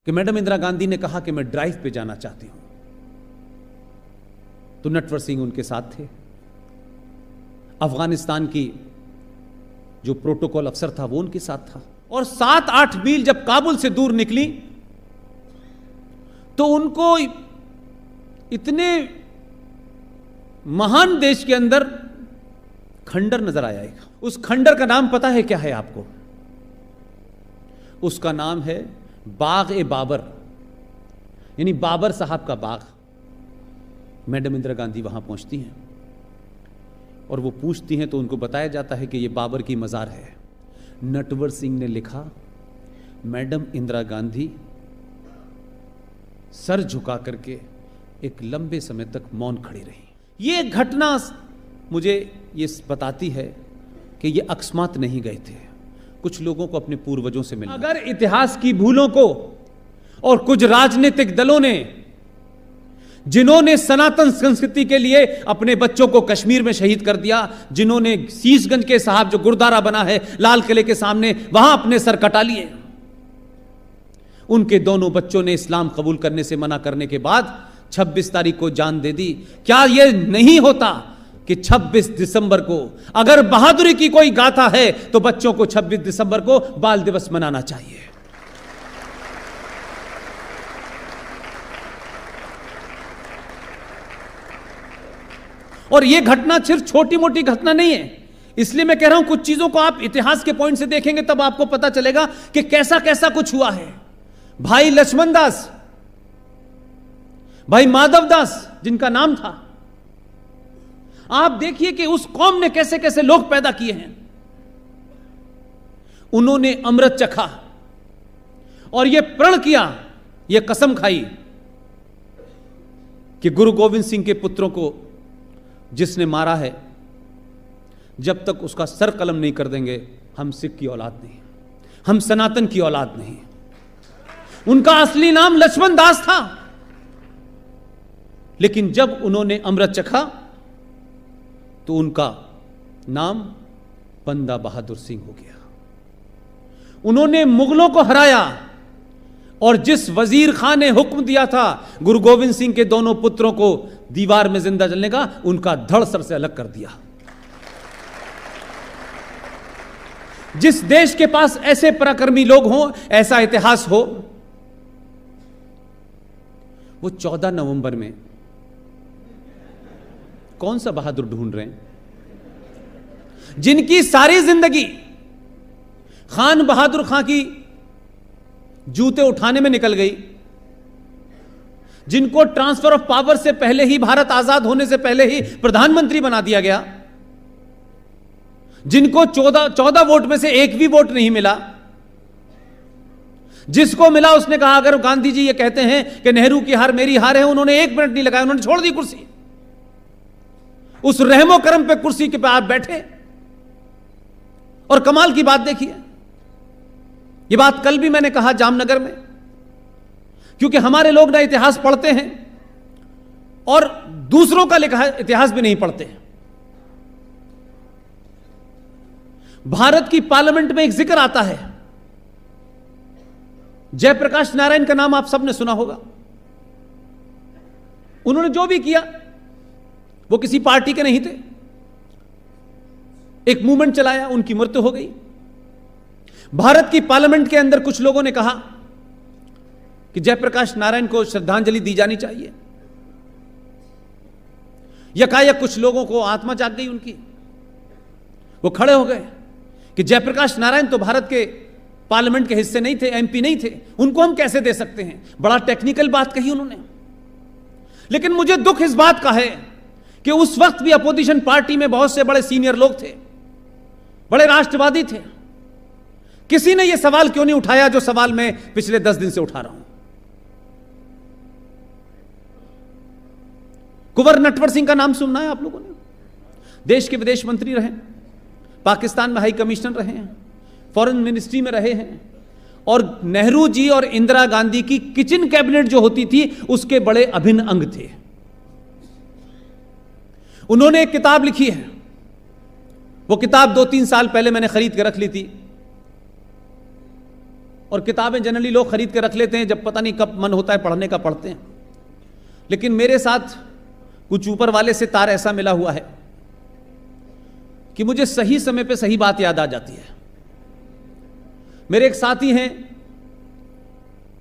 कि मैडम इंदिरा गांधी ने कहा कि मैं ड्राइव पे जाना चाहती हूं, तो नटवर सिंह उनके साथ थे। अफगानिस्तान की जो प्रोटोकॉल अफसर था वो उनके साथ था। और 7-8 मील जब काबुल से दूर निकली तो उनको इतने महान देश के अंदर खंडर नजर आया। उस खंडर का नाम पता है क्या है आपको? उसका नाम है बाग-ए-बाबर, यानी बाबर साहब का बाग। मैडम इंदिरा गांधी वहां पहुंचती हैं और वो पूछती हैं तो उनको बताया जाता है कि ये बाबर की मज़ार है। नटवर सिंह ने लिखा, मैडम इंदिरा गांधी सर झुका करके एक लंबे समय तक मौन खड़ी रही। ये घटना मुझे ये बताती है कि ये अकस्मात नहीं गए थे, कुछ लोगों को अपने पूर्वजों से मिला। अगर इतिहास की भूलों को और कुछ राजनीतिक दलों ने, जिन्होंने सनातन संस्कृति के लिए अपने बच्चों को कश्मीर में शहीद कर दिया, जिन्होंने शीशगंज के साहब जो गुरुद्वारा बना है लाल किले के सामने, वहां अपने सर कटा लिए, उनके दोनों बच्चों ने इस्लाम कबूल करने से मना करने के बाद 26 तारीख को जान दे दी। क्या यह नहीं होता कि 26 दिसंबर को अगर बहादुरी की कोई गाथा है तो बच्चों को 26 दिसंबर को बाल दिवस मनाना चाहिए। और यह घटना सिर्फ छोटी मोटी घटना नहीं है, इसलिए मैं कह रहा हूं कुछ चीजों को आप इतिहास के पॉइंट से देखेंगे तब आपको पता चलेगा कि कैसा कैसा कुछ हुआ है। भाई लक्ष्मण दास, भाई माधव दास जिनका नाम था, आप देखिए कि उस कौम ने कैसे कैसे लोग पैदा किए हैं। उन्होंने अमृत चखा और यह प्रण किया, यह कसम खाई कि गुरु गोविंद सिंह के पुत्रों को जिसने मारा है, जब तक उसका सर कलम नहीं कर देंगे, हम सिख की औलाद नहीं, हम सनातन की औलाद नहीं। उनका असली नाम लक्ष्मण दास था, लेकिन जब उन्होंने अमृत चखा तो उनका नाम बंदा बहादुर सिंह हो गया। उन्होंने मुगलों को हराया और जिस वजीर खान ने हुक्म दिया था गुरु गोविंद सिंह के दोनों पुत्रों को दीवार में जिंदा जलने का, उनका धड़ सर से अलग कर दिया। जिस देश के पास ऐसे पराक्रमी लोग हों, ऐसा इतिहास हो, वो 14 नवंबर में कौन सा बहादुर ढूंढ रहे हैं, जिनकी सारी जिंदगी खान बहादुर खां की जूते उठाने में निकल गई, जिनको ट्रांसफर ऑफ पावर से पहले ही, भारत आजाद होने से पहले ही प्रधानमंत्री बना दिया गया, जिनको 14 वोट में से एक भी वोट नहीं मिला। जिसको मिला उसने कहा अगर गांधी जी ये कहते हैं कि नेहरू की हार मेरी हार है, उन्होंने 1 मिनट नहीं लगाया, उन्होंने छोड़ दी कुर्सी। उस रहमो करम पे कुर्सी के पे आप बैठे। और कमाल की बात देखिए, ये बात कल भी मैंने कहा जामनगर में, क्योंकि हमारे लोग ना इतिहास पढ़ते हैं और दूसरों का लिखा इतिहास भी नहीं पढ़ते हैं। भारत की पार्लियामेंट में एक जिक्र आता है, जयप्रकाश नारायण का नाम आप सबने सुना होगा। उन्होंने जो भी किया वो किसी पार्टी के नहीं थे, एक मूवमेंट चलाया, उनकी मृत्यु हो गई। भारत की पार्लियामेंट के अंदर कुछ लोगों ने कहा कि जयप्रकाश नारायण को श्रद्धांजलि दी जानी चाहिए। यकायक कुछ लोगों को आत्मा जाग गई उनकी, वो खड़े हो गए कि जयप्रकाश नारायण तो भारत के पार्लियामेंट के हिस्से नहीं थे, एमपी नहीं थे, उनको हम कैसे दे सकते हैं। बड़ा टेक्निकल बात कही उन्होंने। लेकिन मुझे दुख इस बात का है कि उस वक्त भी अपोजिशन पार्टी में बहुत से बड़े सीनियर लोग थे, बड़े राष्ट्रवादी थे। किसी ने यह सवाल क्यों नहीं उठाया जो सवाल मैं पिछले 10 दिन से उठा रहा हूं। कुंवर नटवर सिंह का नाम सुना है आप लोगों ने? देश के विदेश मंत्री रहे, पाकिस्तान में हाई कमिश्नर रहे हैं, फॉरेन मिनिस्ट्री में रहे हैं, और नेहरू जी और इंदिरा गांधी की किचन कैबिनेट जो होती थी उसके बड़े अभिन्न अंग थे। उन्होंने एक किताब लिखी है, वो किताब 2-3 साल पहले मैंने खरीद के रख ली थी, और किताबें जनरली लोग खरीद के रख लेते हैं, जब पता नहीं कब मन होता है पढ़ने का पढ़ते हैं। लेकिन मेरे साथ कुछ ऊपर वाले से तार ऐसा मिला हुआ है कि मुझे सही समय पे सही बात याद आ जाती है। मेरे एक साथी हैं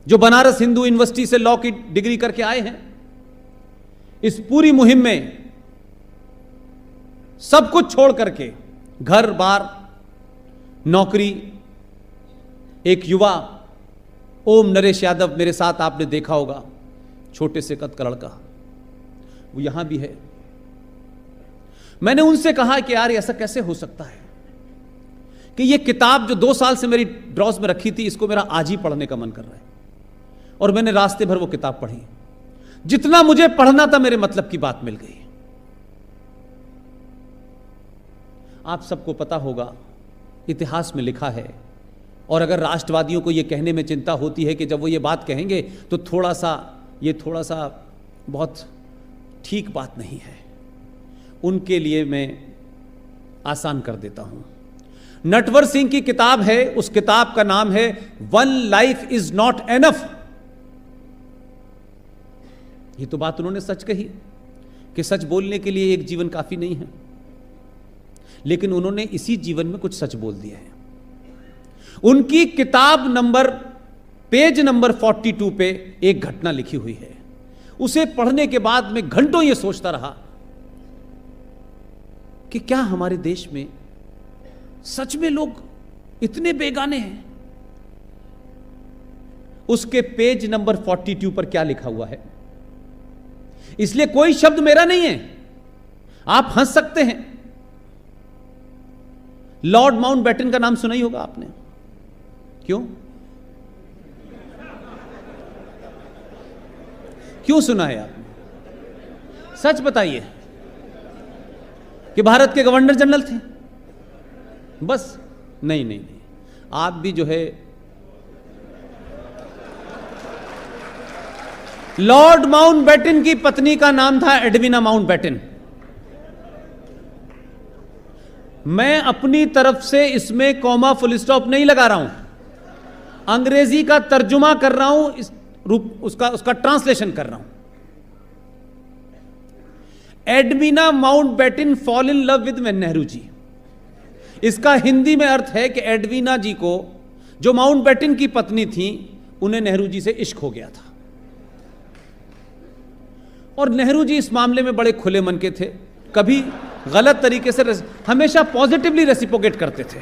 जो बनारस हिंदू यूनिवर्सिटी से लॉ की डिग्री करके आए हैं। इस पूरी मुहिम में सब कुछ छोड़ करके, घर बार, नौकरी, एक युवा ओम नरेश यादव मेरे साथ, आपने देखा होगा, छोटे से कद का लड़का, वो यहां भी है। मैंने उनसे कहा कि यार ऐसा कैसे हो सकता है कि ये किताब जो 2 साल से मेरी ड्रॉज में रखी थी, इसको मेरा आज ही पढ़ने का मन कर रहा है। और मैंने रास्ते भर वो किताब पढ़ी, जितना मुझे पढ़ना था मेरे मतलब की बात मिल गई। आप सबको पता होगा, इतिहास में लिखा है, और अगर राष्ट्रवादियों को यह कहने में चिंता होती है कि जब वो ये बात कहेंगे तो थोड़ा सा बहुत ठीक बात नहीं है, उनके लिए मैं आसान कर देता हूं। नटवर सिंह की किताब है, उस किताब का नाम है one life is not enough. ये तो बात उन्होंने सच कही कि सच बोलने के लिए एक जीवन काफी नहीं है, लेकिन उन्होंने इसी जीवन में कुछ सच बोल दिया है। उनकी किताब पेज नंबर 42 पे एक घटना लिखी हुई है। उसे पढ़ने के बाद मैं घंटों यह सोचता रहा कि क्या हमारे देश में सच में लोग इतने बेगाने हैं। उसके पेज नंबर 42 पर क्या लिखा हुआ है, इसलिए कोई शब्द मेरा नहीं है, आप हंस सकते हैं। लॉर्ड माउंटबेटन का नाम सुना ही होगा आपने, क्यों सुना है आपने? सच बताइए कि भारत के गवर्नर जनरल थे बस? नहीं, आप भी जो है, लॉर्ड माउंटबेटन की पत्नी का नाम था एडविना माउंटबेटन। मैं अपनी तरफ से इसमें कॉमा फुल स्टॉप नहीं लगा रहा हूं, अंग्रेजी का तर्जुमा कर रहा हूं, इस रूप उसका ट्रांसलेशन कर रहा हूं। Edwina Mountbatten fall in love with Nehru ji. इसका हिंदी में अर्थ है कि एडविना जी को, जो माउंटबेटन की पत्नी थी, उन्हें नेहरू जी से इश्क हो गया था। और नेहरू जी इस मामले में बड़े खुले मन के थे, कभी गलत तरीके से, हमेशा पॉजिटिवली रेसिप्रोकेट करते थे।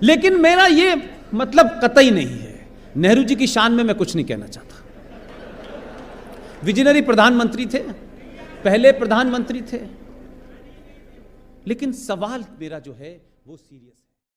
लेकिन मेरा ये मतलब कतई नहीं है, नेहरू जी की शान में मैं कुछ नहीं कहना चाहता। विजनरी प्रधानमंत्री थे, पहले प्रधानमंत्री थे, लेकिन सवाल मेरा जो है वो सीरियस है।